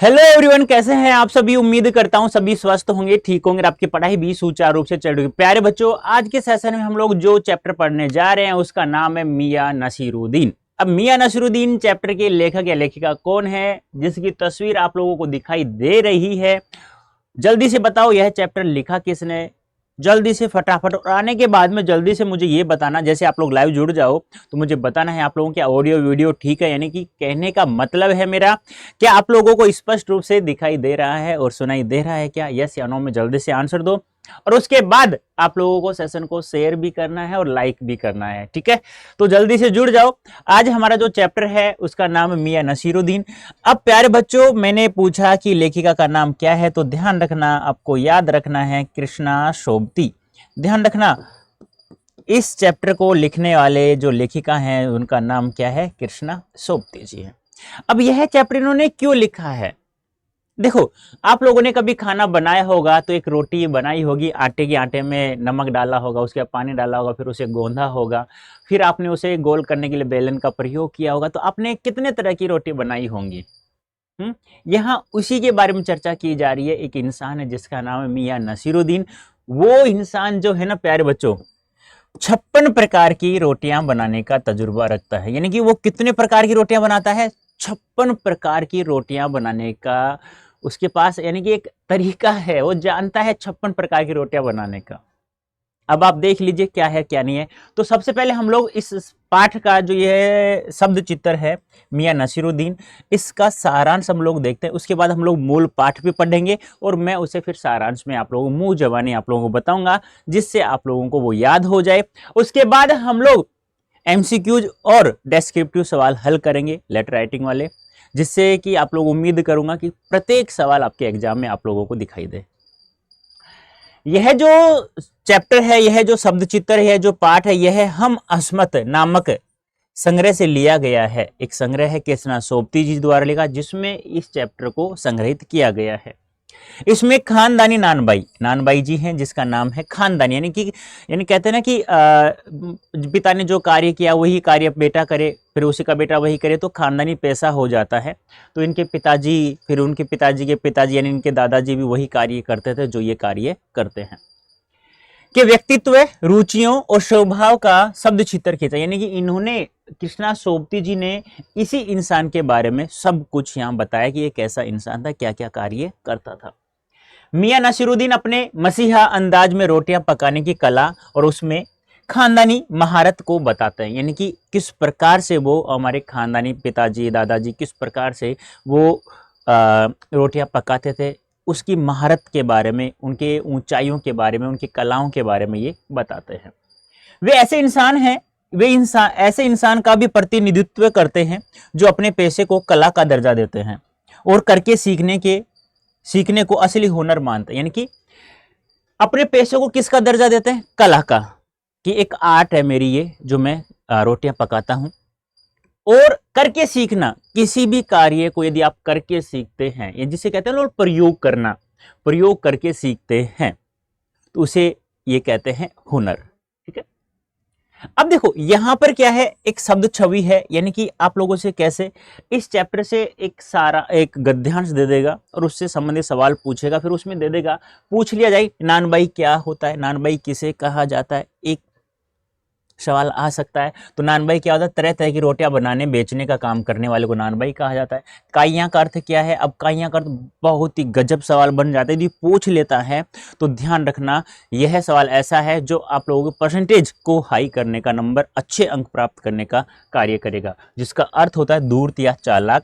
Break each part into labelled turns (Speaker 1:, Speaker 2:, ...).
Speaker 1: Hello everyone, कैसे हैं आप सभी। उम्मीद करता हूं सभी स्वस्थ होंगे, ठीक होंगे, आपकी पढ़ाई भी सुचारू रूप से चल रही है। प्यारे बच्चों, आज के सेशन में हम लोग जो चैप्टर पढ़ने जा रहे हैं उसका नाम है मियां नसीरुद्दीन। अब मियां नसीरुद्दीन चैप्टर के लेखक या लेखिका कौन है, जिसकी तस्वीर आप लोगों को दिखाई दे रही है। जल्दी से बताओ यह चैप्टर लिखा किसने, जल्दी से फटाफट। और आने के बाद में जल्दी से मुझे ये बताना, जैसे आप लोग लाइव जुड़ जाओ तो मुझे बताना है आप लोगों की ऑडियो वीडियो ठीक है, यानी कि कहने का मतलब है मेरा क्या आप लोगों को स्पष्ट रूप से दिखाई दे रहा है और सुनाई दे रहा है क्या, यस या नो में जल्दी से आंसर दो। और उसके बाद आप लोगों को सेशन को शेयर भी करना है और लाइक भी करना है, ठीक है। तो जल्दी से जुड़ जाओ। आज हमारा जो चैप्टर है उसका नाम है मियां नसीरुद्दीन। अब प्यारे बच्चों, मैंने पूछा कि लेखिका का नाम क्या है, तो ध्यान रखना, आपको याद रखना है कृष्णा सोबती। ध्यान रखना, इस चैप्टर को लिखने वाले जो लेखिका हैं उनका नाम क्या है, कृष्णा सोबती जी है। अब यह चैप्टर इन्होंने क्यों लिखा है, देखो, आप लोगों ने कभी खाना बनाया होगा तो एक रोटी बनाई होगी, आटे के आटे में नमक डाला होगा, उसके बाद पानी डाला होगा, फिर उसे गोंधा होगा, फिर आपने उसे गोल करने के लिए बेलन का प्रयोग किया होगा। तो आपने कितने तरह की रोटी बनाई होंगी। यहाँ उसी के बारे में चर्चा की जा रही है। एक इंसान है जिसका नाम है मियां नसीरुद्दीन। वो इंसान जो है ना प्यारे बच्चों, 56 प्रकार की रोटियां बनाने का तजुर्बा रखता है। यानी कि वो कितने प्रकार की रोटियां बनाता है, 56 प्रकार की रोटियां बनाने का उसके पास यानी कि एक तरीका है। वो जानता है 56 प्रकार की रोटियां बनाने का। अब आप देख लीजिए क्या है क्या नहीं है। तो सबसे पहले हम लोग इस पाठ का जो ये शब्द चित्र है मियां नसीरुद्दीन, इसका सारांश हम लोग देखते हैं। उसके बाद हम लोग मूल पाठ भी पढ़ेंगे और मैं उसे फिर सारांश में आप लोगों को मुंह जबानी आप लोगों को बताऊंगा, जिससे आप लोगों को वो याद हो जाए। उसके बाद हम लोग एमसीक्यूज और डेस्क्रिप्टिव सवाल हल करेंगे, लेटर राइटिंग वाले, जिससे कि आप लोग उम्मीद करूंगा कि प्रत्येक सवाल आपके एग्जाम में आप लोगों को दिखाई दे। यह जो चैप्टर है, यह जो शब्द चित्र है, जो पाठ है, यह हम अस्मत नामक संग्रह से लिया गया है। एक संग्रह है कृष्णा सोबती जी द्वारा लिखा, जिसमें इस चैप्टर को संग्रहित किया गया है। इसमें खानदानी नानबाई जी हैं, जिसका नाम है खानदानी, यानी कहते हैं ना कि पिता ने जो कार्य किया वही कार्य बेटा करे, फिर उसी का बेटा वही करे, तो खानदानी पैसा हो जाता है। तो इनके पिताजी, फिर उनके पिताजी के पिताजी यानी इनके दादाजी भी वही कार्य करते थे जो ये कार्य करते हैं। के व्यक्तित्व, रुचियों और स्वभाव का शब्द चित्र खींचा, यानी कि इन्होंने कृष्णा सोबती जी ने इसी इंसान के बारे में सब कुछ यहाँ बताया कि ये कैसा इंसान था, क्या क्या कार्य करता था। मियां नसीरुद्दीन अपने मसीहा अंदाज में रोटियां पकाने की कला और उसमें खानदानी महारत को बताते हैं, यानी कि किस प्रकार से वो हमारे खानदानी पिताजी दादाजी किस प्रकार से वो रोटियां पकाते थे, उसकी महारत के बारे में, उनके ऊंचाइयों के बारे में, उनकी कलाओं के बारे में ये बताते हैं। वे ऐसे इंसान हैं, ऐसे इंसान का भी प्रतिनिधित्व करते हैं जो अपने पेशे को कला का दर्जा देते हैं और करके सीखने को असली हुनर मानते हैं। यानी कि अपने पेशे को किसका दर्जा देते हैं, कला का, कि एक आर्ट है मेरी ये जो मैं रोटियां पकाता हूं। और करके सीखना, किसी भी कार्य को यदि आप करके सीखते हैं, ये जिसे कहते हैं लोग प्रयोग करना, प्रयोग करके सीखते हैं, तो उसे ये कहते हैं हुनर। ठीक है। अब देखो यहां पर क्या है, एक शब्द छवि है, यानी कि आप लोगों से कैसे इस चैप्टर से एक गद्यांश दे देगा और उससे संबंधित सवाल पूछेगा, फिर उसमें दे देगा, पूछ लिया जाए नानबाई क्या होता है, नानबाई किसे कहा जाता है, एक सवाल आ सकता है। तो नानबाई क्या होता है, तरह तरह की रोटियां बनाने बेचने का काम करने वाले को नानबाई कहा जाता है। काइयां का अर्थ क्या है, अब काइयां का अर्थ बहुत ही गजब सवाल बन जाता है, यदि पूछ लेता है तो ध्यान रखना, यह सवाल ऐसा है जो आप लोगों के परसेंटेज को हाई करने का, नंबर अच्छे अंक प्राप्त करने का कार्य करेगा। जिसका अर्थ होता है धूर्त या चालाक,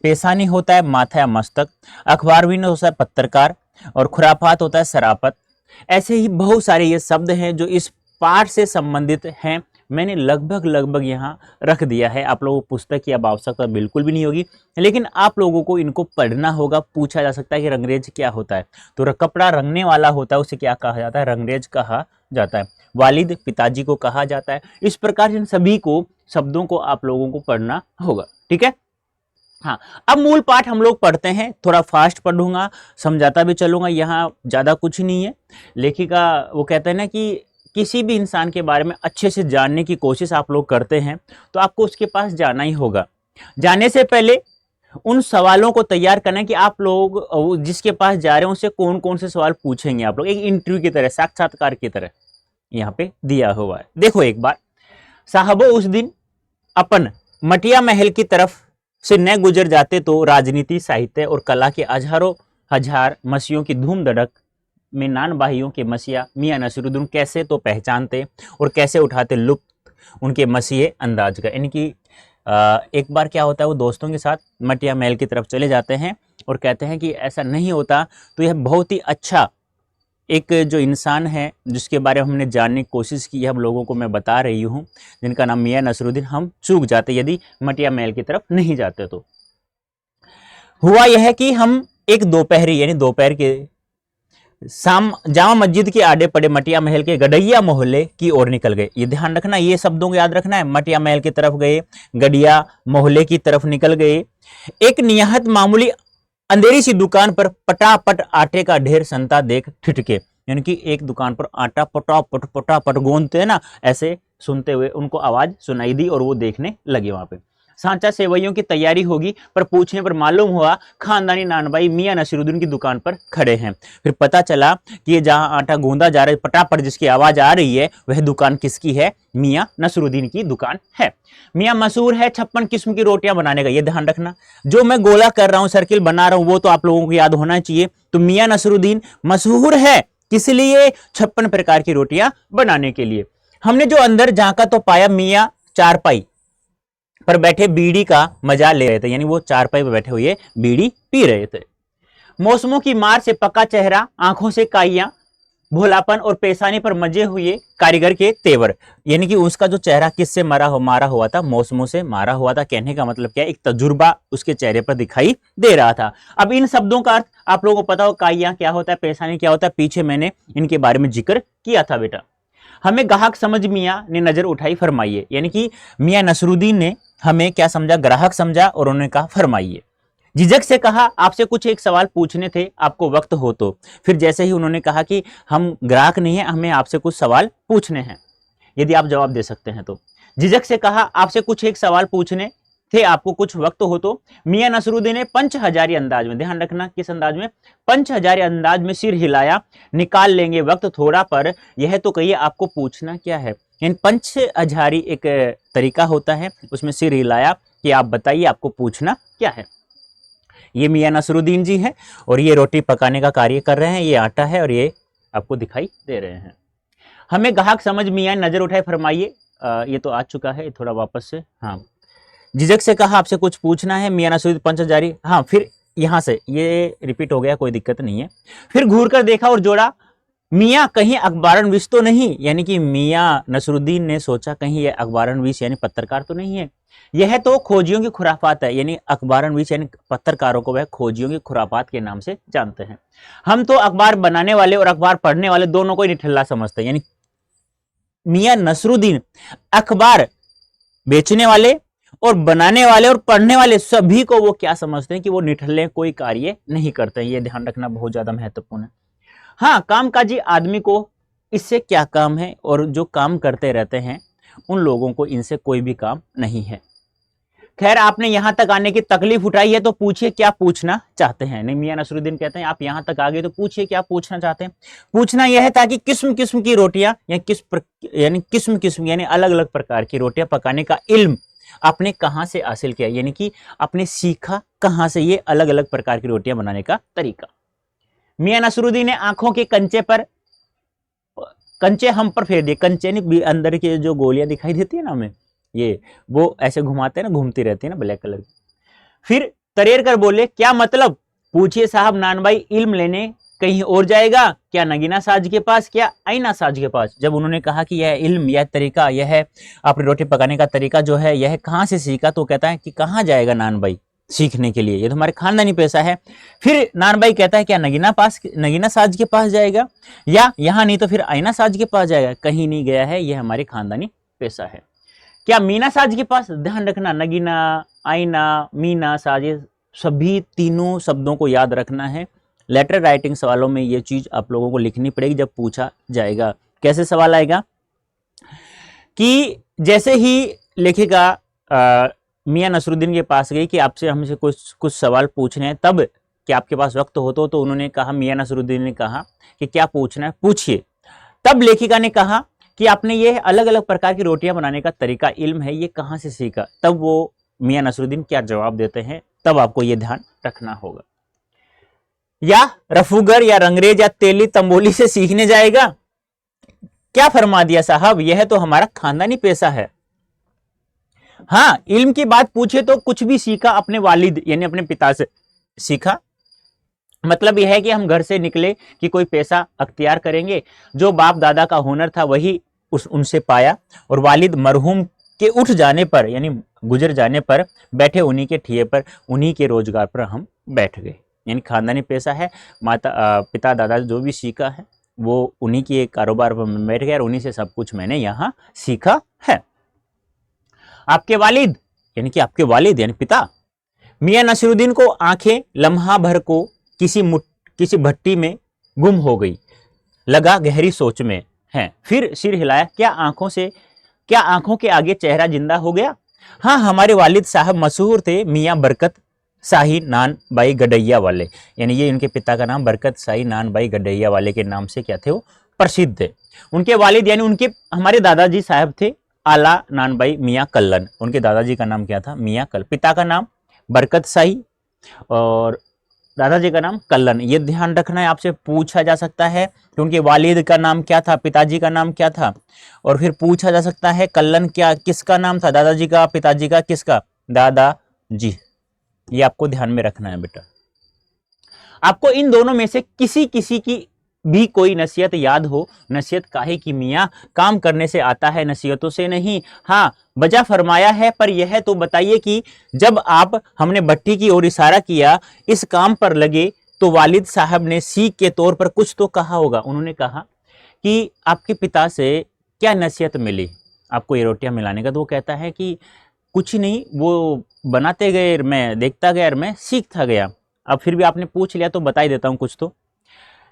Speaker 1: पेशानी होता है माथा या मस्तक, अखबारवीन होता है पत्रकार, और खुराफात होता है शराफत। ऐसे ही बहुत सारे ये शब्द हैं जो इस पाठ से संबंधित हैं। मैंने लगभग यहाँ रख दिया है। आप लोगों को पुस्तक की अब आवश्यकता बिल्कुल भी नहीं होगी, लेकिन आप लोगों को इनको पढ़ना होगा। पूछा जा सकता है कि रंगरेज क्या होता है, तो कपड़ा रंगने वाला होता है उसे क्या कहा जाता है, रंगरेज कहा जाता है। वालिद पिताजी को कहा जाता है। इस प्रकार इन सभी को शब्दों को आप लोगों को पढ़ना होगा। ठीक है। हाँ, अब मूल पाठ हम लोग पढ़ते हैं। थोड़ा फास्ट पढ़ूंगा, समझाता भी चलूंगा, यहाँ ज्यादा कुछ नहीं है। लेखिका वो कहते हैं ना कि किसी भी इंसान के बारे में अच्छे से जानने की कोशिश आप लोग करते हैं तो आपको उसके पास जाना ही होगा। जाने से पहले उन सवालों को तैयार करना है कि आप लोग जिसके पास जा रहे हैं उससे कौन कौन से सवाल पूछेंगे आप लोग, एक इंटरव्यू की तरह, साक्षात्कार की तरह यहाँ पे दिया हुआ है। देखो एक बार, साहबो उस दिन अपन मटिया महल की तरफ से न गुजर जाते तो राजनीति, साहित्य और कला के हजारों हजार मसीहों की धूम धड़क में नान भाइयों के मसीहा मियां नसीरुद्दीन कैसे तो पहचानते और कैसे उठाते लुप्त उनके मसीहे अंदाज का। यानी कि एक बार क्या होता है, वो दोस्तों के साथ मटिया महल की तरफ चले जाते हैं और कहते हैं कि ऐसा नहीं होता तो यह बहुत ही अच्छा एक जो इंसान है जिसके बारे में हमने जानने की कोशिश की है, हम लोगों को मैं बता रही हूँ, जिनका नाम मियां नसीरुद्दीन, हम चूक जाते यदि मटिया महल की तरफ नहीं जाते। तो हुआ यह है कि हम एक दोपहरी यानी दोपहर के शाम जामा मस्जिद के आड़े पड़े मटिया महल के गडैया मोहल्ले की ओर निकल गए। ये ध्यान रखना, ये शब्दों को याद रखना है। मटिया महल की तरफ गए, गडिया मोहल्ले की तरफ निकल गए। एक निहायत मामूली अंधेरी सी दुकान पर पटापट आटे का ढेर संता देख ठिठके। यानी कि एक दुकान पर आटा पटापट पटापट गोंदते हैं ना, ऐसे सुनते हुए उनको आवाज सुनाई दी और वो देखने लगे। वहां पे सांचा सेवैयों की तैयारी होगी, पर पूछने पर मालूम हुआ खानदानी नानभाई मियां नसीरुद्दीन की दुकान पर खड़े हैं। फिर पता चला कि ये जहां आटा गूंदा जा रहा है, पटापट जिसकी आवाज आ रही है, वह दुकान किसकी है? मियां नसीरुद्दीन की दुकान है। मियां मशहूर है 56 किस्म की रोटियां बनाने का, ये ध्यान रखना। जो मैं गोला कर रहा हूं, सर्किल बना रहा हूं, वो तो आप लोगों को याद होना चाहिए। तो मियां नसीरुद्दीन मशहूर है किस लिए? 56 प्रकार की रोटियां बनाने के लिए। हमने जो अंदर झांका तो पाया मियां चारपाई पर बैठे बीड़ी का मजा ले रहे थे। यानी वो चारपाई पर बैठे हुए बीड़ी पी रहे थे। मौसमों की मार से पका चेहरा, आंखों से काइयां, भोलापन और पेशानी पर मजे हुए कारीगर के तेवर। यानी कि उसका जो चेहरा किससे मारा हुआ था? मौसमों से मारा हुआ था। कहने का मतलब क्या है? एक तजुर्बा उसके चेहरे पर दिखाई दे रहा था। अब इन शब्दों का अर्थ आप लोगों को पता हो, काइयां क्या होता है, पेशानी क्या होता है, पीछे मैंने इनके बारे में जिक्र किया था बेटा। हमें ग्राहक समझ मियां ने नजर उठाई, फरमाइए। यानी कि मियां नसीरुद्दीन ने हमें क्या समझा? ग्राहक समझा और उन्होंने कहा फरमाइए। झिझक से कहा आपसे कुछ एक सवाल पूछने थे, आपको वक्त हो तो। फिर जैसे ही उन्होंने कहा कि हम ग्राहक नहीं है, हमें आपसे कुछ सवाल पूछने हैं, यदि आप जवाब दे सकते हैं तो। झिझक से कहा आपसे कुछ एक सवाल पूछने थे, आपको कुछ वक्त हो तो। मियां नसीरुद्दीन ने पंच हजारी अंदाज में, ध्यान रखना किस अंदाज में? पंच हजारी अंदाज में सिर हिलाया। निकाल लेंगे वक्त थोड़ा, पर यह तो कहिए आपको पूछना क्या है? इन पंच हजारी एक तरीका होता है, उसमें सिर हिलाया कि आप बताइए आपको पूछना क्या है। ये मियां नसीरुद्दीन जी हैं और ये रोटी पकाने का कार्य कर रहे हैं। ये आटा है और ये आपको दिखाई दे रहे हैं। हमें ग्राहक समझ मियां नजर उठाए, फरमाइए। ये तो आ चुका है, थोड़ा वापस से। हाँ, झिझक से कहा आपसे कुछ पूछना है, मियां नसीरुद्दीन पंच हजारी। हाँ, फिर यहां से ये रिपीट हो गया, कोई दिक्कत नहीं है। फिर घूर कर देखा और जोड़ा, मियां कहीं अखबारनवीस तो नहीं? यानी कि मियां नसीरुद्दीन ने सोचा कहीं ये अखबारनवीस यानी पत्रकार तो नहीं है। यह तो खोजियों की खुराफात है। यानी अखबारनवीस यानी पत्रकारों को वह खोजियों की खुराफात के नाम से जानते हैं। हम तो अखबार बनाने वाले और अखबार पढ़ने वाले दोनों को ही निठल्ला समझते हैं। यानी मियां नसीरुद्दीन अखबार बेचने वाले और बनाने वाले और पढ़ने वाले सभी को वो क्या समझते हैं? कि वो निठल्ले कोई कार्य नहीं करते हैं। ये ध्यान रखना बहुत ज्यादा महत्वपूर्ण है। हाँ, कामकाजी आदमी को इससे क्या काम है, और जो काम करते रहते हैं उन लोगों को इनसे कोई भी काम नहीं है। खैर, आपने यहां तक आने की तकलीफ उठाई है तो पूछिए क्या पूछना चाहते हैं। नहीं, मियां नसीरुद्दीन कहते हैं आप यहां तक आ गए तो पूछिए क्या पूछना चाहते हैं। पूछना यह है ताकि किस्म किस्म की रोटियां या किस्म किस्म यानी अलग अलग प्रकार की रोटियां पकाने का इल्म आपने कहां से हासिल किया, यानी कि आपने सीखा कहां से ये अलग अलग प्रकार की रोटियां बनाने का तरीका। मियां नसीरुद्दीन ने आंखों के कंचे हम पर फेर दिए। कंचे नहीं, अंदर के जो गोलियां दिखाई देती है ना हमें, ये वो ऐसे घुमाते हैं ना, घूमती रहती है ना ब्लैक कलर की। फिर तरेर कर बोले क्या मतलब? पूछिए साहब, नान भाई इल्म लेने कहीं और जाएगा क्या? नगीना साज के पास, क्या आईना साज के पास? जब उन्होंने कहा कि यह इल्म, यह तरीका, यह अपनी रोटी पकाने का तरीका जो है, यह कहां से सीखा, तो कहता है कि कहां जाएगा नान भाई सीखने के लिए, ये तो हमारे खानदानी पेशा है। फिर नान भाई कहता है क्या नगीना साज के पास जाएगा, या यहाँ नहीं तो फिर आईना साज के पास जाएगा? कहीं नहीं गया है, यह हमारे खानदानी पेशा है। क्या मीना साज के पास? ध्यान रखना, नगीना, आईना, मीना, साज, सभी तीनों शब्दों को याद रखना है। लेटर राइटिंग सवालों में ये चीज आप लोगों को लिखनी पड़ेगी जब पूछा जाएगा। कैसे सवाल आएगा कि जैसे ही लिखेगा मियां नसरुद्दीन के पास गई कि आपसे हमसे कुछ कुछ सवाल पूछने हैं, तब कि आपके पास वक्त हो तो उन्होंने कहा, मियां नसरुद्दीन ने कहा कि क्या पूछना है पूछिए। तब लेखिका ने कहा कि आपने ये अलग अलग प्रकार की रोटियां बनाने का तरीका, इल्म है, ये कहाँ से सीखा? तब वो मियां नसरुद्दीन क्या जवाब देते हैं, तब आपको ये ध्यान रखना होगा। या रफूगर या रंगरेज या तेली तंबोली से सीखने जाएगा? क्या फरमा दिया साहब, यह तो हमारा खानदानी पेशा है। हाँ, इल्म की बात पूछे तो कुछ भी सीखा अपने वालिद यानी अपने पिता से सीखा। मतलब यह है कि हम घर से निकले कि कोई पेशा अख्तियार करेंगे, जो बाप दादा का हुनर था वही उनसे पाया, और वालिद मरहूम के उठ जाने पर यानी गुजर जाने पर बैठे उन्हीं के ठिये पर, उन्हीं के रोजगार पर हम बैठ गए। यानी खानदानी पेशा है, पिता दादा जो भी सीखा है वो उन्हीं के कारोबार पर बैठ गया और उन्हीं से सब कुछ मैंने यहाँ सीखा है। आपके वालिद यानी पिता मियां नसीरुद्दीन को आंखें लम्हा भर को किसी भट्टी में गुम हो गई, लगा गहरी सोच में है, फिर सिर हिलाया, क्या आंखों के आगे चेहरा जिंदा हो गया? हाँ, हमारे वालिद साहब मशहूर थे मियां बरकत शाही नान बाई गडैया वाले, यानी ये उनके पिता का नाम बरकत शाही नान बाई गडैया वाले के नाम से क्या थे, वो प्रसिद्ध थे। उनके वालिद यानी हमारे दादाजी साहब थे आला नानबाई मियां कल्लन, उनके दादाजी का नाम क्या था, मियां कल्लन। पिता का नाम बरकत शाही और दादाजी का नाम कल्लन। ये ध्यान रखना है, आपसे पूछा जा सकता है कि उनके वालिद का नाम क्या था, पिताजी का नाम क्या था, और फिर पूछा जा सकता है कल्लन किसका नाम था, दादाजी का, पिताजी का, किसका, दादाजी। ये आपको ध्यान में रखना है बेटा। आपको इन दोनों में से किसी की भी कोई नसीहत याद हो, नसीहत काहे की मियां, काम करने से आता है, नसीहतों से नहीं। हाँ, वजह फरमाया है, पर यह तो बताइए कि जब हमने भट्टी की ओर इशारा किया, इस काम पर लगे, तो वालिद साहब ने सीख के तौर पर कुछ तो कहा होगा। उन्होंने कहा कि आपके पिता से क्या नसीहत मिली आपको ये रोटियां मिलाने का? तो वो कहता है कि कुछ नहीं, वो बनाते गए, मैं देखता गया, मैं सीखता गया। अब फिर भी आपने पूछ लिया तो बता ही देता हूं कुछ तो।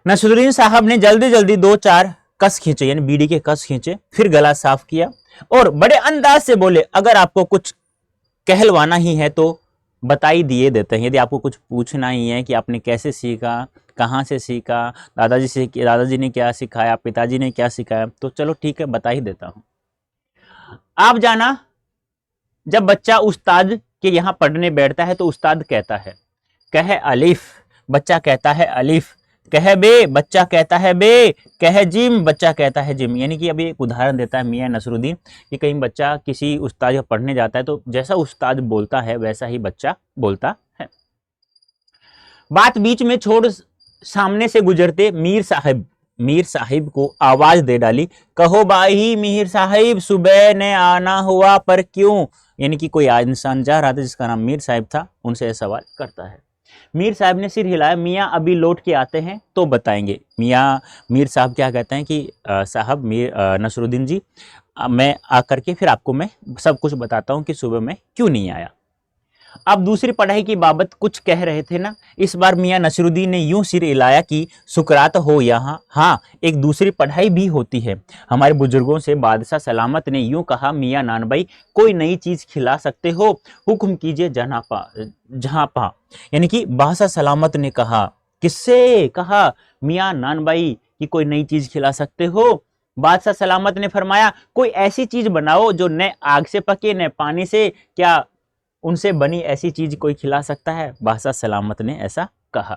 Speaker 1: नसरुद्दीन साहब ने जल्दी जल्दी 2-4 कस खींचे, यानी बीड़ी के कस खींचे, फिर गला साफ किया और बड़े अंदाज से बोले, अगर आपको कुछ कहलवाना ही है तो बता ही दिए देते हैं। यदि आपको कुछ पूछना ही है कि आपने कैसे सीखा, कहाँ से सीखा, दादाजी ने क्या सिखाया, पिताजी ने क्या सिखाया, तो चलो ठीक है, बता ही देता हूं। आप जाना, जब बच्चा उस्ताद के यहाँ पढ़ने बैठता है तो उस्ताद कहता है कह अलिफ, बच्चा कहता है अलिफ, कह बे, बच्चा कहता है बे, कह जिम, बच्चा कहता है जिम। यानी कि अभी एक उदाहरण देता है मियां नसरुद्दीन कि कहीं बच्चा किसी उस्ताद के पढ़ने जाता है तो जैसा उस्ताद बोलता है वैसा ही बच्चा बोलता है। बात बीच में छोड़ सामने से गुजरते मीर साहिब को आवाज दे डाली, कहो भाई मीर साहिब, सुबह ने आना हुआ पर क्यों? यानी कि कोई इंसान जा रहा था जिसका नाम मीर साहिब था, उनसे यह सवाल करता है। मीर साहब ने सिर हिलाया, मियाँ अभी लौट के आते हैं तो बताएंगे। मीर साहब क्या कहते हैं कि साहब नसरुद्दीन जी, मैं आकर के फिर आपको मैं सब कुछ बताता हूँ कि सुबह में क्यों नहीं आया। आप दूसरी पढ़ाई की बाबत कुछ कह रहे थे ना, इस बार मियां नसरुद्दीन ने यूं सिर हिलाया कि सुकरात हो यहाँ। हाँ, एक दूसरी पढ़ाई भी होती है। हमारे बुजुर्गों से बादशाह सलामत ने यूं कहा, मियां नानबाई कोई नई चीज खिला सकते हो, हुक्म कीजिए जहां पा। यानी कि बादशाह सलामत ने कहा, किससे कहा? मियां नानबाई कि कोई नई चीज खिला सकते हो। बादशाह सलामत ने फरमाया, कोई ऐसी चीज बनाओ जो न आग से पके न पानी से, क्या उनसे बनी ऐसी चीज कोई खिला सकता है? बादशाह सलामत ने ऐसा कहा।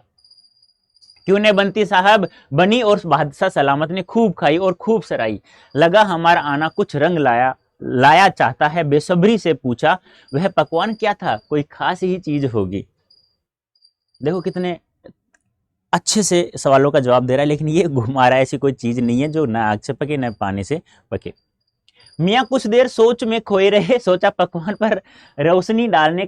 Speaker 1: क्यों नहीं बनती साहब? बनी, और बादशाह सलामत ने खूब खाई और खूब सराई। लगा हमारा आना कुछ रंग लाया चाहता है, बेसब्री से पूछा, वह पकवान क्या था? कोई खास ही चीज होगी। देखो कितने अच्छे से सवालों का जवाब दे रहा है, लेकिन ये घुमा रहा है, ऐसी कोई चीज नहीं है जो न आग से पके न पानी से पके। मियाँ कुछ देर सोच में खोए रहे, सोचा पकवान पर रोशनी डालने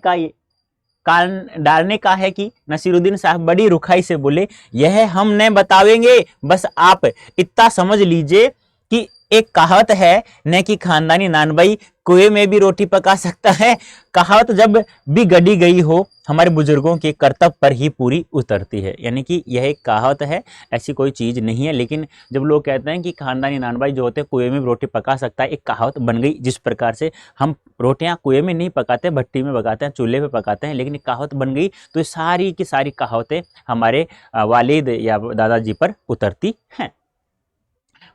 Speaker 1: का है कि नसीरुद्दीन साहब बड़ी रुखाई से बोले, यह हम न बतावेंगे, बस आप इतना समझ लीजिए कि एक कहावत है न कि खानदानी नानभाई कुएं में भी रोटी पका सकता है। कहावत जब भी गढ़ी गई हो हमारे बुजुर्गों के कर्तव्य पर ही पूरी उतरती है। यानी कि यह एक कहावत है, ऐसी कोई चीज नहीं है। लेकिन जब लोग कहते हैं कि खानदानी नानभाई जो होते हैं कुएं में भी रोटी पका सकता है, एक कहावत बन गई। जिस प्रकार से हम रोटियां कुएं में नहीं पकाते, भट्टी में पकाते हैं, चूल्हे पे पकाते हैं, लेकिन एक कहावत बन गई तो ये सारी की सारी कहावतें हमारे वालिद या दादाजी पर उतरती हैं।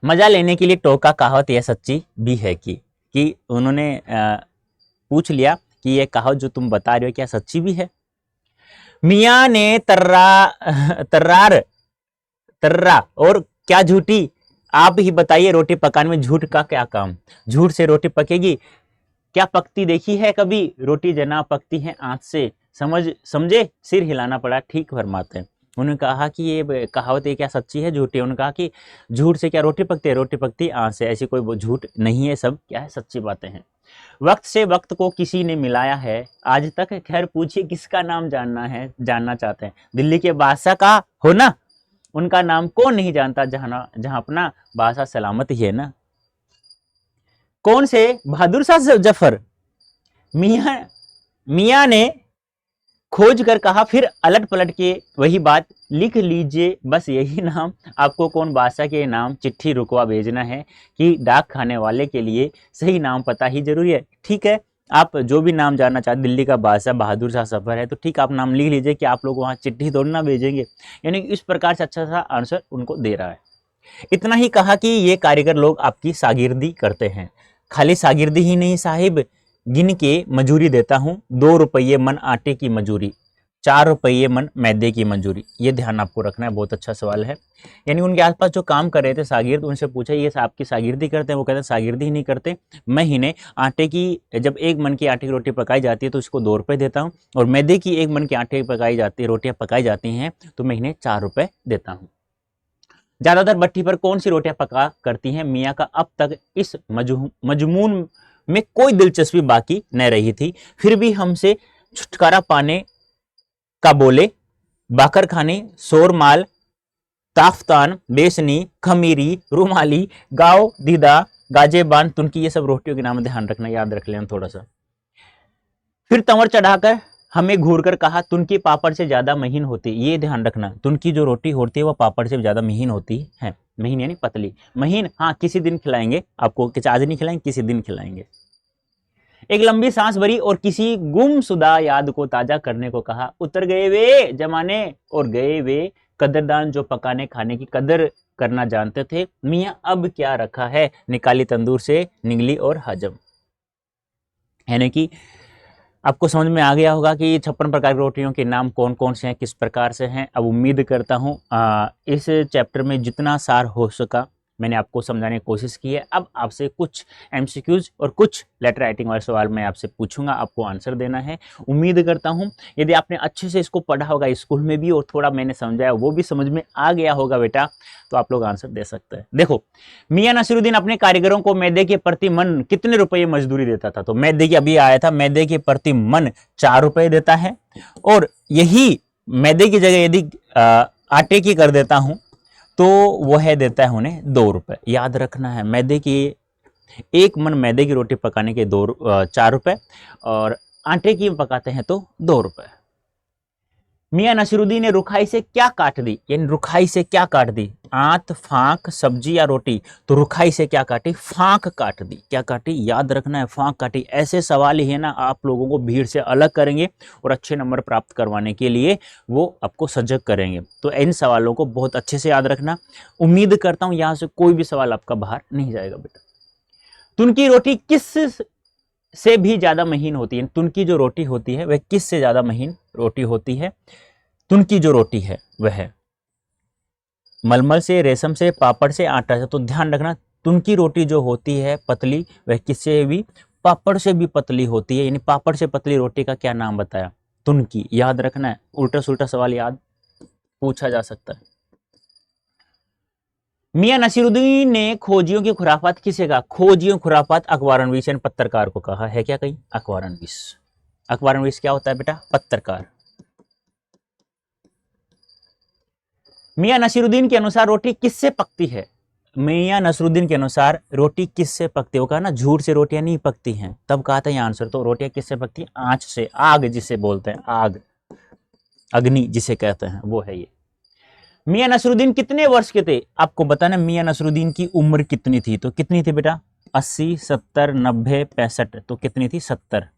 Speaker 1: मजा लेने के लिए टोका कहावत यह सच्ची भी है कि उन्होंने पूछ लिया कि यह कहावत जो तुम बता रहे हो क्या सच्ची भी है। मियाँ ने तर्रा और क्या झूठी, आप ही बताइए रोटी पकाने में झूठ का क्या काम। झूठ से रोटी पकेगी क्या? पकती देखी है कभी रोटी जना पकती है आंच से, समझे सिर हिलाना पड़ा। ठीक फरमाते हैं। उन्होंने कहा कि ये कहावत ये क्या सच्ची है झूठी है? उन्होंने कहा कि झूठ से क्या रोटी पकती है, रोटी पकती आंच से, ऐसी कोई झूठ नहीं है, सब क्या है सच्ची बातें हैं। वक्त से वक्त को किसी ने मिलाया है आज तक, खैर पूछिए किसका नाम जानना चाहते हैं। दिल्ली के बादशाह का हो ना, उनका नाम कौन नहीं जानता, जहां अपना बादशाह सलामत ही है ना। कौन से? बहादुर शाह जफर। मियाँ ने खोज कर कहा, फिर अलट पलट के वही बात, लिख लीजिए बस यही नाम। आपको कौन बादशाह के नाम चिट्ठी रुकवा भेजना है कि डाक खाने वाले के लिए सही नाम पता ही जरूरी है। ठीक है, आप जो भी नाम जानना चाहते, दिल्ली का बादशाह बहादुर शाह जफर है तो ठीक, आप नाम लिख लीजिए कि आप लोग वहाँ चिट्ठी थोड़ी ना भेजेंगे। यानी इस प्रकार से अच्छा सा आंसर उनको दे रहा है। इतना ही कहा कि ये कारीगर लोग आपकी शागिर्दी करते हैं। खाली शागिर्दी ही नहीं साहिब, गिन के मजूरी देता हूँ। 2 रुपये मन आटे की मजूरी, 4 रुपये मन मैदे की मजूरी। ये ध्यान आपको रखना है, बहुत अच्छा सवाल है। यानी उनके आसपास जो काम कर रहे थे शागिर्द, उनसे पूछा ये आपकी शागिर्दी करते हैं? वो कहते हैं शागिर्दी ही नहीं करते, महीने आटे की, जब 1 मन की आटे की रोटी पकाई जाती है तो उसको 2 रुपये देता हूँ, और मैदे की 1 मन की आटे की पकाई जाती है, रोटियां पकाई जाती हैं तो महीने 4 रुपये देता हूँ। ज्यादातर भट्टी पर कौन सी रोटियां पका करती हैं? मियाँ का अब तक इस मजमून में कोई दिलचस्पी बाकी न रही थी, फिर भी हमसे छुटकारा पाने का बोले। बाकर खाने, शोरमाल, ताफ्तान, बेसनी, खमीरी, रुमाली, गाव दीदा, गाजेबान, तुनकी, ये सब रोटियों के नाम ध्यान रखना, याद रख लेना थोड़ा सा। फिर तंवर चढ़ाकर हमें घूर कर कहा, तुनकी पापड़ से ज्यादा महीन होती। ये ध्यान रखना, तुनकी जो रोटी होती है वो पापड़ से ज्यादा महीन होती है। महीन यानी पतली, महीन हाँ किसी दिन खिलाएंगे आपको, कि आज नहीं खिलाएंगे, किसी दिन खिलाएंगे। एक लंबी सांस भरी और किसी गुमशुदा याद को ताजा करने को कहा। उतर गए वे जमाने और गए वे कदरदान जो पकाने खाने की कदर करना जानते थे। मियाँ अब क्या रखा है, निकाली तंदूर से निगली और हजम। यानी कि आपको समझ में आ गया होगा कि 56 प्रकार की रोटियों के नाम कौन कौन से हैं, किस प्रकार से हैं। अब उम्मीद करता हूँ इस चैप्टर में जितना सार हो सका मैंने आपको समझाने की कोशिश की है। अब आपसे कुछ एमसीक्यूज और कुछ लेटर राइटिंग वाले सवाल मैं आपसे पूछूंगा, आपको आंसर देना है। उम्मीद करता हूँ यदि आपने अच्छे से इसको पढ़ा होगा स्कूल में भी, और थोड़ा मैंने समझाया वो भी समझ में आ गया होगा बेटा, तो आप लोग आंसर दे सकते हैं। देखो, मियाँ नसीरुद्दीन अपने कारीगरों को मैदे के प्रति मन कितने रुपये मजदूरी देता था? तो मैदे की अभी आया था, मैदे के प्रति मन 4 रुपये देता है, और यही मैदे की जगह यदि आटे की कर देता हूं तो वह देता है उन्हें 2 रुपये। याद रखना है, मैदे की 1 मन मैदे की रोटी पकाने के 4 रुपये, और आटे की पकाते हैं तो 2 रुपये। मियाँ नसीरुद्दीन ने रुखाई से क्या काट दी? यानी रुखाई से क्या काट दी? आंत, फांक, सब्जी या रोटी? तो रुखाई से क्या काटी? फांक काट दी। क्या काटी? याद रखना है, फांक काटी। ऐसे सवाल ही है ना आप लोगों को भीड़ से अलग करेंगे और अच्छे नंबर प्राप्त करवाने के लिए वो आपको सजग करेंगे। तो इन सवालों को बहुत अच्छे से याद रखना। उम्मीद करता हूं यहां से कोई भी सवाल आपका बाहर नहीं जाएगा बेटा। तुनकी रोटी किस से भी ज्यादा महीन होती है? तुनकी जो रोटी होती है वह किस से ज्यादा महीन रोटी होती है? तुनकी जो रोटी है वह मलमल से, रेशम से, पापड़ से, आटा से। तो ध्यान रखना, तुनकी रोटी जो होती है पतली, वह किससे भी? पापड़ से भी पतली होती है। यानी पापड़ से पतली रोटी का क्या नाम बताया? तुनकी। याद रखना है, उल्टा सुल्टा सवाल याद पूछा जा सकता है। मियाँ नसीरुद्दीन ने खोजियों की खुराफात किसे कहा? खोजियों खुराफात अखबारनवीस यानी पत्रकार को कहा है। क्या कहीं? अखबारनवीस। अखबारनवीस क्या होता है बेटा? पत्रकार। मियाँ नसीरुद्दीन के अनुसार रोटी किससे पकती है? मियां नसरुद्दीन के अनुसार रोटी किससे पकती है? वो कहा ना झूठ से रोटियां नहीं पकती हैं, तब कहा था ये आंसर। तो रोटियां किससे पकती हैं? आंच से, आग जिसे बोलते हैं, आग, अग्नि जिसे कहते हैं, वो है ये। मियां नसरुद्दीन कितने वर्ष के थे? आपको बताना मियां नसरुद्दीन की उम्र कितनी थी। तो कितनी थी बेटा? 80, 70, 90, 65। तो कितनी थी? 70।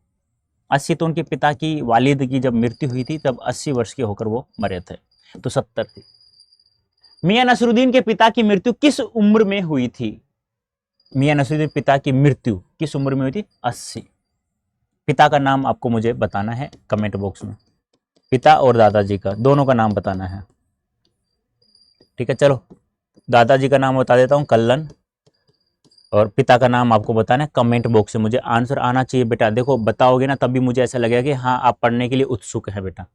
Speaker 1: 80 तो उनके पिता की, वालिद की जब मृत्यु हुई थी तब 80 वर्ष के होकर वो मरे थे, तो 70 थी। मियां नसरुद्दीन के पिता की मृत्यु किस उम्र में हुई थी? मियां नसरुद्दीन पिता की मृत्यु किस उम्र में हुई थी? 80। पिता का नाम आपको मुझे बताना है कमेंट बॉक्स में, पिता और दादाजी का दोनों का नाम बताना है। ठीक है, चलो दादाजी का नाम बता देता हूं, कल्लन, और पिता का नाम आपको बताना है कमेंट बॉक्स में। मुझे आंसर आना चाहिए बेटा, देखो बताओगे ना तब भी मुझे ऐसा लगेगा कि हाँ आप पढ़ने के लिए उत्सुक हैं बेटा।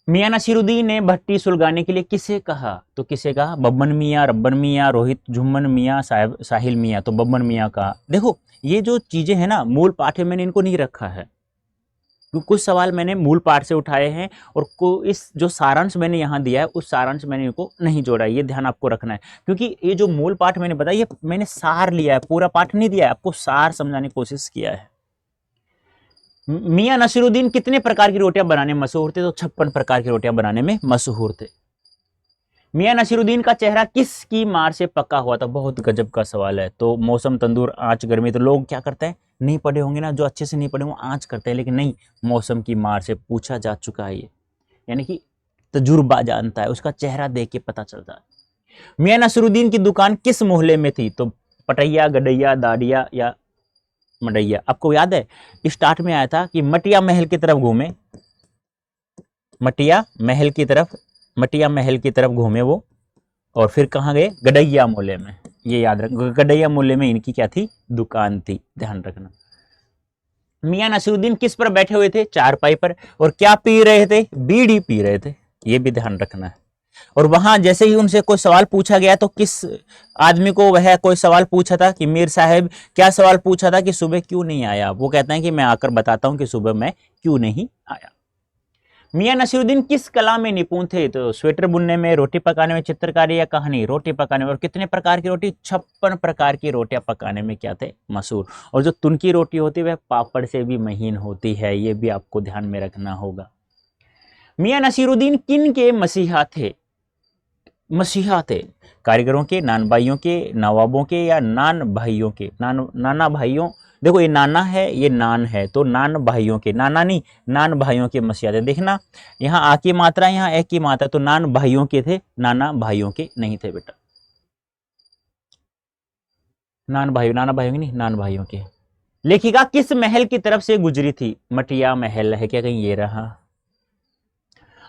Speaker 1: मियां नसीरुद्दीन ने भट्टी सुलगाने के लिए किसे कहा? तो किसे कहा? बब्बन मियां, रब्बन मियां, रोहित जुम्मन मियां, साहिल मियां। तो बब्बन मियां कहा। देखो ये जो चीजें हैं ना मूल पाठ में मैंने इनको नहीं रखा है, क्योंकि कुछ सवाल मैंने मूल पाठ से उठाए हैं और इस जो सारांश मैंने यहाँ दिया है उस सारांश मैंने इनको नहीं जोड़ा है, ये ध्यान आपको रखना है। क्योंकि ये जो मूल पाठ मैंने बताया ये मैंने सार लिया है, पूरा पाठ नहीं दिया है, आपको सार समझाने की कोशिश किया है। मियां नसीरुद्दीन कितने प्रकार की रोटियां बनाने में मशहूर थे? तो 56 प्रकार की रोटियां बनाने में मशहूर थे। मियां नसीरुद्दीन का चेहरा किसकी मार से पका हुआ था? बहुत गजब का सवाल है। तो मौसम, तंदूर, आंच, गर्मी। तो लोग क्या करते हैं, नहीं पढ़े होंगे ना, जो अच्छे से नहीं पढ़े वो आंच करते हैं, लेकिन नहीं, मौसम की मार से पूछा जा चुका है ये, यानी कि तजुर्बा जानता है, उसका चेहरा देख के पता चलता है। मियां नसीरुद्दीन की दुकान किस मोहल्ले में थी? तो पटैया, गडैया, दाडिया या मडैया। आपको याद है स्टार्ट में आया था कि मटिया महल की तरफ घूमे, मटिया महल की तरफ, मटिया महल की तरफ घूमे वो, और फिर कहाँ गए? गडैया मोहल्ले में। ये याद रख, गडैया मोहल्ले में इनकी क्या थी? दुकान थी, ध्यान रखना। मियां नसीरुद्दीन किस पर बैठे हुए थे? चारपाई पर। और क्या पी रहे थे? बीड़ी पी रहे थे, ये भी ध्यान रखना है। और वहां जैसे ही उनसे कोई सवाल पूछा गया तो किस आदमी को वह कोई सवाल पूछा था कि मीर साहब क्या सवाल पूछा था कि सुबह क्यों नहीं आया? वो कहते हैं कि मैं आकर बताता हूं कि सुबह मैं क्यों नहीं आया। मियां नसीरुद्दीन किस कला में निपुण थे? तो स्वेटर बुनने में, रोटी पकाने में, चित्रकारी या कहानी? रोटी पकाने में। और कितने प्रकार की रोटी? 56 प्रकार की रोटियां पकाने में क्या थे? मशहूर। और जो तुनकी रोटी होती है वह पापड़ से भी महीन होती है, ये भी आपको ध्यान में रखना होगा। मियां नसीरुद्दीन किन के मसीहा थे? मसीहा थे कारीगरों के, नान भाइयों के, नवाबों के या नान भाइयों के? नाना भाइयों, देखो ये नाना है ये नान है, तो नान भाइयों के, नाना नहीं नान भाइयों के मसीहा थे। देखना यहाँ आ की मात्रा, यहाँ एक की मात्रा, तो नान भाइयों के थे, नाना भाइयों के नहीं थे बेटा। नाना भाइयों के नहीं, नान भाइयों के। लेखिका किस महल की तरफ से गुजरी थी? मटिया महल है क्या कहीं? ये रहा।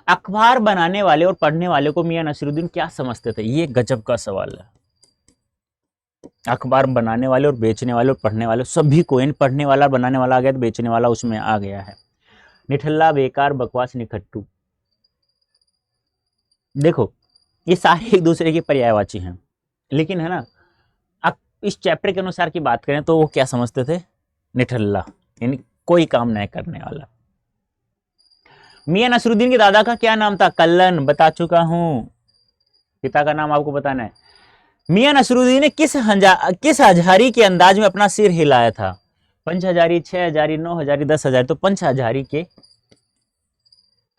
Speaker 1: अखबार बनाने वाले और पढ़ने वाले को मियां नसीरुद्दीन क्या समझते थे? ये गजब का सवाल है। अखबार बनाने वाले और बेचने वाले और पढ़ने वाले सभी को, इन पढ़ने वाला बनाने वाला आ गया तो बेचने वाला उसमें आ गया है। निठल्ला, बेकार, बकवास, निखट्टू। देखो ये सारे एक दूसरे के पर्यायवाची हैं, लेकिन है ना अब इस चैप्टर के अनुसार की बात करें तो वो क्या समझते थे? निठल्ला, यानी कोई काम नहीं करने वाला। मियां नसीरुद्दीन के दादा का क्या नाम था? कल्लन, बता चुका हूं। पिता का नाम आपको बताना है। मियां नसीरुद्दीन ने किस हजारी के अंदाज में अपना सिर हिलाया था? 5 हजारी, 6 हजारी, 9 हजारी, 10 हजारी। तो 5 हजारी के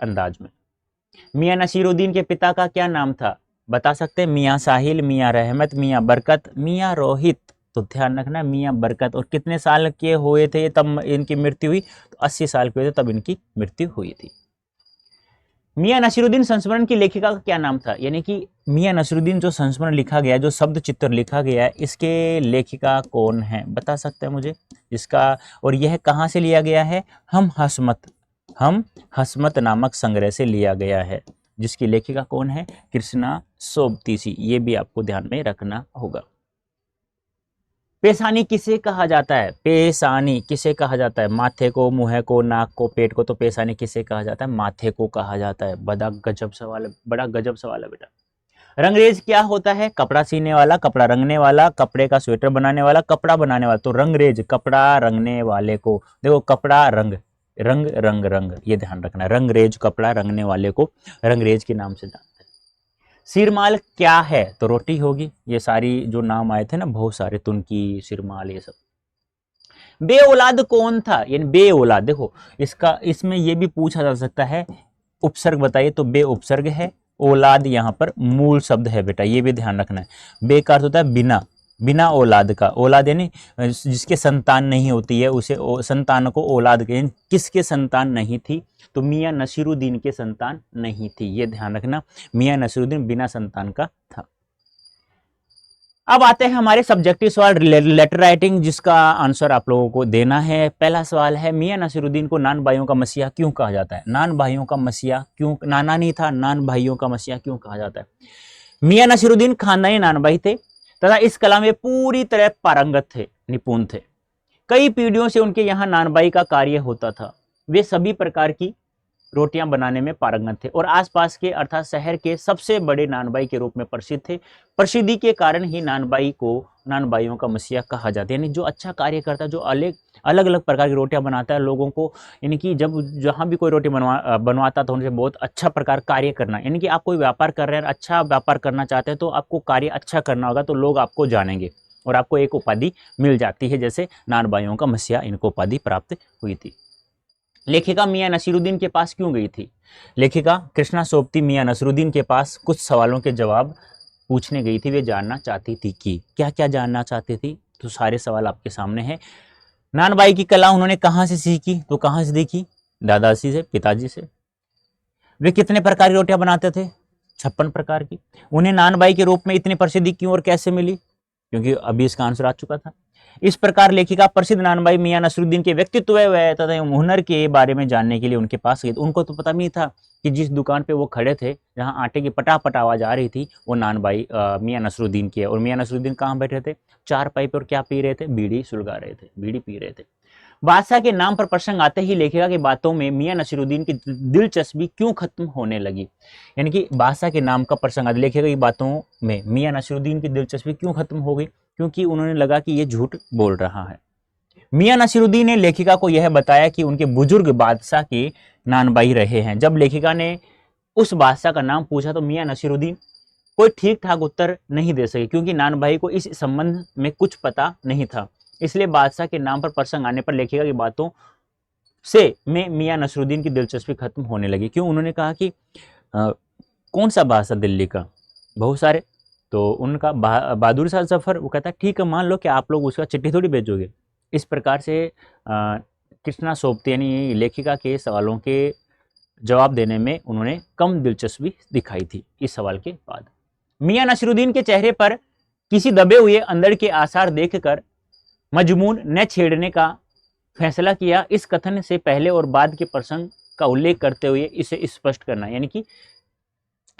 Speaker 1: अंदाज में। मियां नसीरुद्दीन के पिता का क्या नाम था? बता सकते हैं? मियां साहिल, मियां रहमत, मियां बरकत, मियां रोहित। तो ध्यान रखना मियां बरकत। और कितने साल के हुए थे तब इनकी मृत्यु हुई? तो 80 साल के हुए थे तब इनकी मृत्यु हुई थी। मियां नसीरुद्दीन संस्मरण की लेखिका का क्या नाम था? यानी कि मियां नसीरुद्दीन जो संस्मरण लिखा गया, जो शब्द चित्र लिखा गया है, इसके लेखिका कौन है? बता सकते हैं मुझे इसका? और यह कहाँ से लिया गया है? हम हसमत नामक संग्रह से लिया गया है, जिसकी लेखिका कौन है? कृष्णा सोबतीसी। ये भी आपको ध्यान में रखना होगा। पेशानी किसे कहा जाता है? पेशानी किसे कहा जाता है? माथे को, मुंह को, नाक को, पेट को। तो पेशानी किसे कहा जाता है? माथे को कहा जाता है। बड़ा गजब सवाल है, बड़ा गजब सवाल है बेटा। रंगरेज क्या होता है? कपड़ा सीने वाला, कपड़ा रंगने वाला, कपड़े का स्वेटर बनाने वाला, कपड़ा बनाने वाला। तो रंगरेज कपड़ा रंगने वाले को, देखो कपड़ा रंग, रंग रंग रंग, ये ध्यान रखना। रंगरेज कपड़ा रंगने वाले को रंगरेज के नाम से जानते हैं। सिरमाल क्या है? तो रोटी होगी। ये सारी जो नाम आए थे ना, बहुत सारे, तुनकी, सिरमाल, ये सब। बे औलाद कौन था? यानी बे औलाद, देखो इसका, इसमें ये भी पूछा जा सकता है, उपसर्ग बताइए, तो बे उपसर्ग है, औलाद यहाँ पर मूल शब्द है बेटा, ये भी ध्यान रखना है। बे का अर्थ होता है बिना, बिना औलाद का। औलाद यानी जिसके संतान नहीं होती है उसे संतान को औलाद के, किसके संतान नहीं थी? तो मियाँ नसीरुद्दीन के संतान नहीं थी, ये ध्यान रखना। मियाँ नसीरुद्दीन बिना संतान का था। अब आते हैं हमारे सब्जेक्टिव सवाल, लेटर राइटिंग, जिसका आंसर आप लोगों को देना है। पहला सवाल है, मियाँ नसीरुद्दीन को नान भाइयों का मसीहा क्यों कहा जाता है? नान भाइयों का मसीहा क्यों, नाना नहीं था, नान भाइयों का मसीहा क्यों कहा जाता है? मियाँ नसीरुद्दीन खानदानी नान भाई थे तथा इस कला में पूरी तरह पारंगत थे, निपुण थे। कई पीढ़ियों से उनके यहाँ नानबाई का कार्य होता था। वे सभी प्रकार की रोटियां बनाने में पारंगत थे और आसपास के अर्थात शहर के सबसे बड़े नानबाई के रूप में प्रसिद्ध थे। प्रसिद्धि के कारण ही नानबाई को नानबाइयों का मसीहा कहा जाता है। यानी जो अच्छा कार्य करता है, जो अलग अलग प्रकार की रोटियां बनाता है लोगों को, यानी कि जब जहां भी कोई रोटी बनवाता था उनसे बहुत अच्छा प्रकार कार्य करना। यानी कि आप कोई व्यापार कर रहे हैं, अच्छा व्यापार करना चाहते हैं, तो आपको कार्य अच्छा करना होगा, तो लोग आपको जानेंगे और आपको एक उपाधि मिल जाती है, जैसे नानबाइयों का मसीहा, इनको उपाधि प्राप्त हुई थी। लेखिका मियाँ नसीरुद्दीन के पास क्यों गई थी? लेखिका कृष्णा सोबती मियाँ नसीरुद्दीन के पास कुछ सवालों के जवाब पूछने गई थी। वे जानना चाहती थी कि क्या क्या जानना चाहती थी, तो सारे सवाल आपके सामने हैं। नानबाई की कला उन्होंने कहाँ से सीखी? तो कहाँ से देखी? दादाजी से, पिताजी से। वे कितने प्रकार की रोटियां बनाते थे? 56 प्रकार की। उन्हें नानबाई के रूप में इतनी प्रसिद्धि क्यों और कैसे मिली? क्योंकि अभी इसका आंसर आ चुका था। इस प्रकार लेखिका प्रसिद्ध नानबाई मियाँ नसीरुद्दीन के व्यक्तित्व तथा हुनर के बारे में जानने के लिए उनके पास गई। उनको तो पता नहीं था कि जिस दुकान पे वो खड़े थे, जहाँ आटे की पटापट आवाज आ रही थी, वो नानबाई मियाँ नसीरुद्दीन की है। और मियाँ नसीरुद्दीन कहाँ बैठे थे? चारपाई पर। क्या पी रहे थे? बीड़ी सुलगा रहे थे, बीड़ी पी रहे थे। बादशाह के नाम पर प्रसंग आते ही लेखिका की बातों में मियाँ नसीरुद्दीन की दिलचस्पी क्यों खत्म होने लगी? यानी कि बादशाह के नाम का प्रसंग आते, लेखिका की बातों में मियाँ नसीरुद्दीन की दिलचस्पी क्यों खत्म हो गई? क्योंकि उन्होंने लगा कि ये झूठ बोल रहा है। मियाँ नसीरुद्दीन ने लेखिका को यह बताया कि उनके बुजुर्ग बादशाह के नानबाई रहे हैं। जब लेखिका ने उस बादशाह का नाम पूछा तो मियाँ नसीरुद्दीन कोई ठीक ठाक उत्तर नहीं दे सके, क्योंकि नानबाई को इस संबंध में कुछ पता नहीं था। इसलिए बादशाह के नाम पर प्रसंग आने पर लेखिका की बातों से में मियाँ नसीरुद्दीन की दिलचस्पी खत्म होने लगी। क्यों? उन्होंने कहा कि कौन सा बादशाह दिल्ली का? बहुत सारे। तो उनका बहादुर शाह जफर। वो कहता है ठीक है, मान लो कि आप लोग उसका चिट्ठी थोड़ी भेजोगे। इस प्रकार से कृष्णा सोबती यानी लेखिका के सवालों के जवाब देने में उन्होंने कम दिलचस्पी दिखाई थी। इस सवाल के बाद मियाँ नसीरुद्दीन के चेहरे पर किसी दबे हुए अंदर के आसार देखकर मजमून न छेड़ने का फैसला किया। इस कथन से पहले और बाद के प्रसंग का उल्लेख करते हुए इसे स्पष्ट करना, यानी कि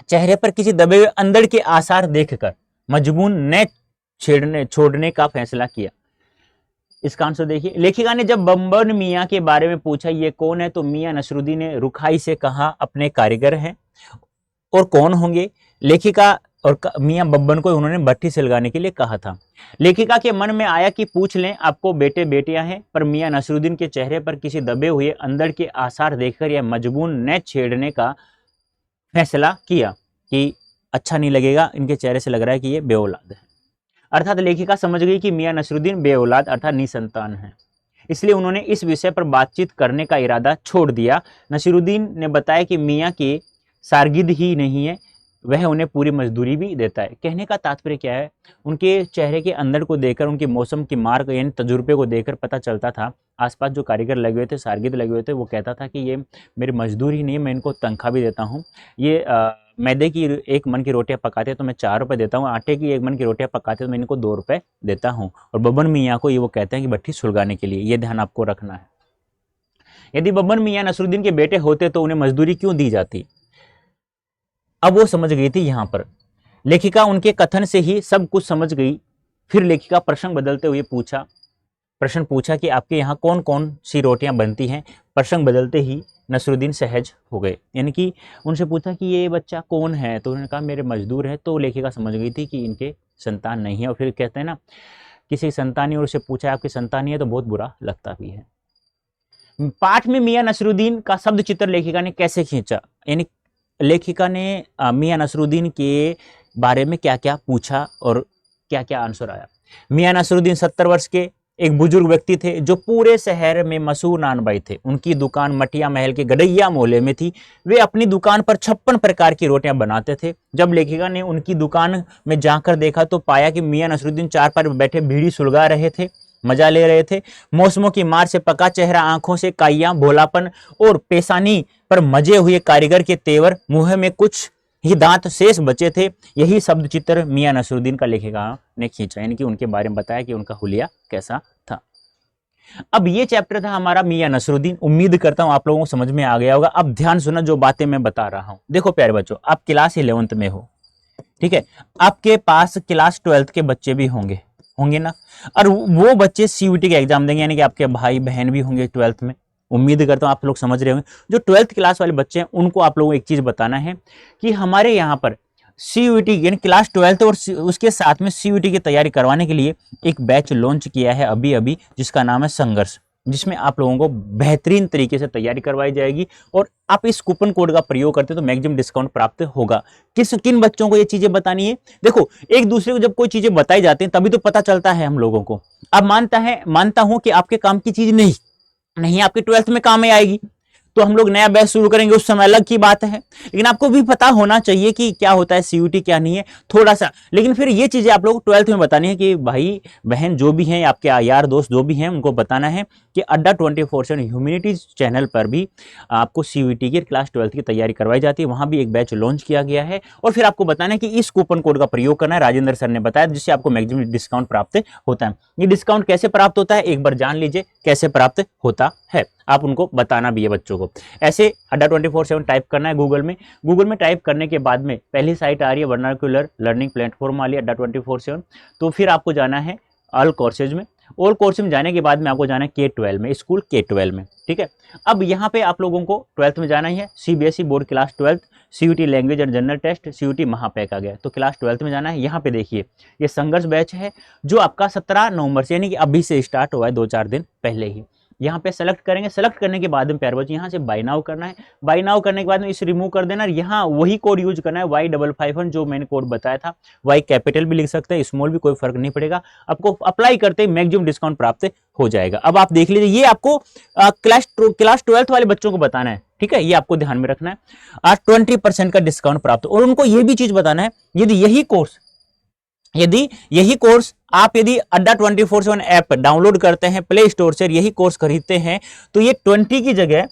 Speaker 1: चेहरे पर किसी दबे हुए अंदर के आसार देखकर मजमून न छोड़ने का फैसला किया। इसका आंसर देखिए। लेखिका ने जब बब्बर मियाँ के बारे में पूछा ये कौन है, तो मियाँ नसीरुद्दीन ने रुखाई से कहा अपने कारीगर हैं। और कौन होंगे? लेखिका और मियाँ बब्बन को उन्होंने भट्टी से लगाने के लिए कहा था। लेखिका के मन में आया कि पूछ लें आपको बेटे बेटियां हैं, पर मियाँ नसीरुद्दीन के चेहरे पर किसी दबे हुए अंदर के आसार देखकर यह मजबून न छेड़ने का फैसला किया कि अच्छा नहीं लगेगा, इनके चेहरे से लग रहा है कि ये बेऔलाद है। अर्थात लेखिका समझ गई कि मियाँ नसीरुद्दीन बेऔलाद अर्थात निसंतान है। इसलिए उन्होंने इस विषय पर बातचीत करने का इरादा छोड़ दिया। नसीरुद्दीन ने बताया कि मियाँ के शागिर्द ही नहीं है, वह उन्हें पूरी मजदूरी भी देता है। कहने का तात्पर्य क्या है? उनके चेहरे के अंदर को देखकर, उनके मौसम की मार्क यानी तजुर्बे को देखकर पता चलता था। आसपास जो कारीगर लगे हुए थे, शागिर्द लगे हुए थे, वो कहता था कि ये मेरी मजदूर ही नहीं है, मैं इनको तनख्वाह भी देता हूँ। ये मैदे की 1 मन की रोटियां पकाते तो मैं 4 रुपये देता हूँ, आटे की 1 मन की रोटियां पकाते तो मैं इनको 2 रुपये देता हूँ। और बब्बन मियाँ को ये वो कहते हैं कि भट्टी सुलगाने के लिए। ये ध्यान आपको रखना है। यदि बब्बन मियाँ नसीरुद्दीन के बेटे होते तो उन्हें मजदूरी क्यों दी जाती? अब वो समझ गई थी। यहाँ पर लेखिका उनके कथन से ही सब कुछ समझ गई। फिर लेखिका प्रश्न बदलते हुए प्रश्न पूछा कि आपके यहाँ कौन कौन सी रोटियां बनती हैं। प्रश्न बदलते ही नसीरुद्दीन सहज हो गए, यानी कि उनसे पूछा कि ये बच्चा कौन है, तो उन्होंने कहा मेरे मजदूर है। तो लेखिका समझ गई थी कि इनके संतान नहीं है। और फिर कहते हैं ना, किसी संतान और उससे पूछा आपकी संतान नहीं है तो बहुत बुरा लगता भी है। पाठ में मियाँ नसीरुद्दीन का शब्द चित्र लेखिका ने कैसे खींचा, यानी लेखिका ने मियां नसरुद्दीन के बारे में क्या क्या पूछा और क्या क्या आंसर आया। मियां नसरुद्दीन 70 वर्ष के एक बुजुर्ग व्यक्ति थे जो पूरे शहर में मशहूर नानबाई थे। उनकी दुकान मटिया महल के गडैया मोहल्ले में थी। वे अपनी दुकान पर 56 प्रकार की रोटियां बनाते थे। जब लेखिका ने उनकी दुकान में जाकर देखा तो पाया कि मियां नसरुद्दीन चार पर बैठे बीड़ी सुलगा रहे थे, मजा ले रहे थे। मौसमों की मार से पका चेहरा, आंखों से काइयां, भोलापन और पेशानी पर मजे हुए कारीगर के तेवर, मुंह में कुछ ही दांत शेष बचे थे। यही शब्द चित्र मियां नसरुद्दीन का लेखिका ने खींचा, यानी कि उनके बारे में बताया कि उनका हुलिया कैसा था। अब ये चैप्टर था हमारा मियां नसरुद्दीन। उम्मीद करता हूं आप लोगों को समझ में आ गया होगा। अब ध्यान सुना जो बातें मैं बता रहा हूं। देखो प्यारे बच्चों, आप क्लास 11th में हो, ठीक है, आपके पास क्लास 12th के बच्चे भी होंगे ना, और वो बच्चे सीयूटी का एग्जाम देंगे, यानी कि आपके भाई बहन भी होंगे 12th में। उम्मीद करता हूं आप लोग समझ रहे होंगे। जो 12th क्लास वाले बच्चे हैं उनको आप लोगों को एक चीज बताना है कि हमारे यहाँ पर सीयूटी यानी क्लास 12th और उसके साथ में सीयूटी की तैयारी करवाने के लिए एक बैच लॉन्च किया है अभी अभी, जिसका नाम है संघर्ष, जिसमें आप लोगों को बेहतरीन तरीके से तैयारी करवाई जाएगी। और आप इस कूपन कोड का प्रयोग करते तो मैक्सिमम डिस्काउंट प्राप्त होगा। किन बच्चों को ये चीजें बतानी है? देखो, एक दूसरे को जब कोई चीजें बताई जाती हैं तभी तो पता चलता है हम लोगों को। अब मानता हूं कि आपके काम की चीज नहीं आपकी 12th में काम में आएगी, तो हम लोग नया बैच शुरू करेंगे, उस समय अलग की बात है। लेकिन आपको भी पता होना चाहिए कि क्या होता है सीयूटी, क्या नहीं है, थोड़ा सा। लेकिन फिर ये चीजें आप लोग 12th में बतानी है कि भाई बहन जो भी हैं, आपके यार दोस्त जो भी हैं, उनको बताना है कि अड्डा 24/7 ह्यूमैनिटीज चैनल पर भी आपको सीयूटी की क्लास 12th की तैयारी करवाई जाती है। वहां भी एक बैच लॉन्च किया गया है। और फिर आपको बताना है कि इस कूपन कोड का प्रयोग करना है, राजेंद्र सर ने बताया, जिससे आपको मैक्सिमम डिस्काउंट प्राप्त होता है। ये डिस्काउंट कैसे प्राप्त होता है एक बार जान लीजिए कैसे प्राप्त होता है। आप उनको बताना भी है बच्चों को। ऐसे अड्डा 24/7 टाइप करना है गूगल में टाइप करने के बाद में पहली साइट आ रही है वर्नाक्युलर लर्निंग प्लेटफॉर्म वाली अड्डा 24/7। तो फिर आपको जाना है ऑल कोर्सेज में। ऑल कोर्स में जाने के बाद में आपको जाना है K12 में, स्कूल K12 में, ठीक है। अब यहाँ पे आप लोगों को 12th में जाना ही है। CBSE board class 12th, CUET language and general test, CUET महापैक आ गया, तो क्लास 12th में जाना है। यहाँ पे देखिए ये संघर्ष बैच है जो आपका 17 नवंबर से, यानी कि अभी से स्टार्ट हुआ है, 2-4 दिन पहले ही। यहाँ पे सेलेक्ट करेंगे। सेलेक्ट करने के बाद में प्यारे बच्चे यहाँ से बाय नाउ करना है। बाय नाउ करने के बाद में इसे रिमूव कर देना। यहाँ वही कोड यूज करना है Y551 जो मैंने कोड बताया था। Y कैपिटल भी लिख सकते हैं, स्मॉल भी, कोई फर्क नहीं पड़ेगा। आपको अप्लाई करते ही मैक्सिमम डिस्काउंट प्राप्त हो जाएगा। अब आप देख लीजिए, ये आपको क्लास 12th वाले बच्चों को बताना है, ठीक है, ये आपको ध्यान में रखना है। आज 20% का डिस्काउंट प्राप्त। और उनको ये भी चीज बताना है, यदि यही कोर्स आप यदि अड्डा 24/7 ऐप डाउनलोड करते हैं प्ले स्टोर से, यही कोर्स खरीदते हैं, तो ये 20 की जगह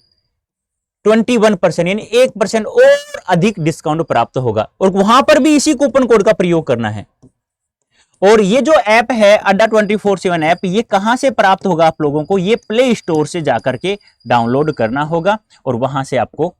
Speaker 1: 21% यानी 1% और अधिक डिस्काउंट प्राप्त होगा। और वहां पर भी इसी कूपन कोड का प्रयोग करना है। और ये जो ऐप है अड्डा 24/7 ऐप, ये कहां से प्राप्त होगा आप लोगों को? ये प्ले स्टोर से जाकर के डाउनलोड करना होगा और वहां से आपको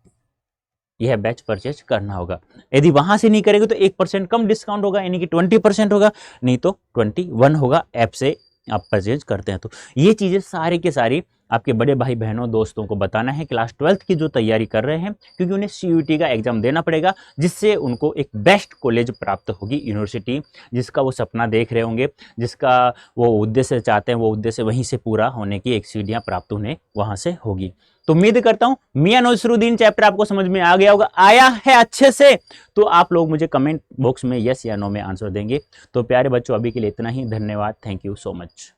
Speaker 1: यह बैच परचेज करना होगा। यदि वहां से नहीं करेंगे तो 1% कम डिस्काउंट होगा, यानी कि 20% होगा, नहीं तो 21 होगा ऐप से आप परचेज करते हैं तो। ये चीजें सारी के सारी आपके बड़े भाई बहनों दोस्तों को बताना है क्लास 12th की जो तैयारी कर रहे हैं, क्योंकि उन्हें सीयूटी का एग्जाम देना पड़ेगा, जिससे उनको एक बेस्ट कॉलेज प्राप्त होगी, यूनिवर्सिटी जिसका वो सपना देख रहे होंगे, जिसका वो उद्देश्य चाहते हैं, वो उद्देश्य वहीं से पूरा होने की एक सीढ़ियां प्राप्त उन्हें वहां से होगी। तो उम्मीद करता हूं मियां नसरुद्दीन चैप्टर आपको समझ में आ गया होगा। आया है अच्छे से? तो आप लोग मुझे कमेंट बॉक्स में यस या नो में आंसर देंगे। तो प्यारे बच्चों, अभी के लिए इतना ही। धन्यवाद। Thank you so much.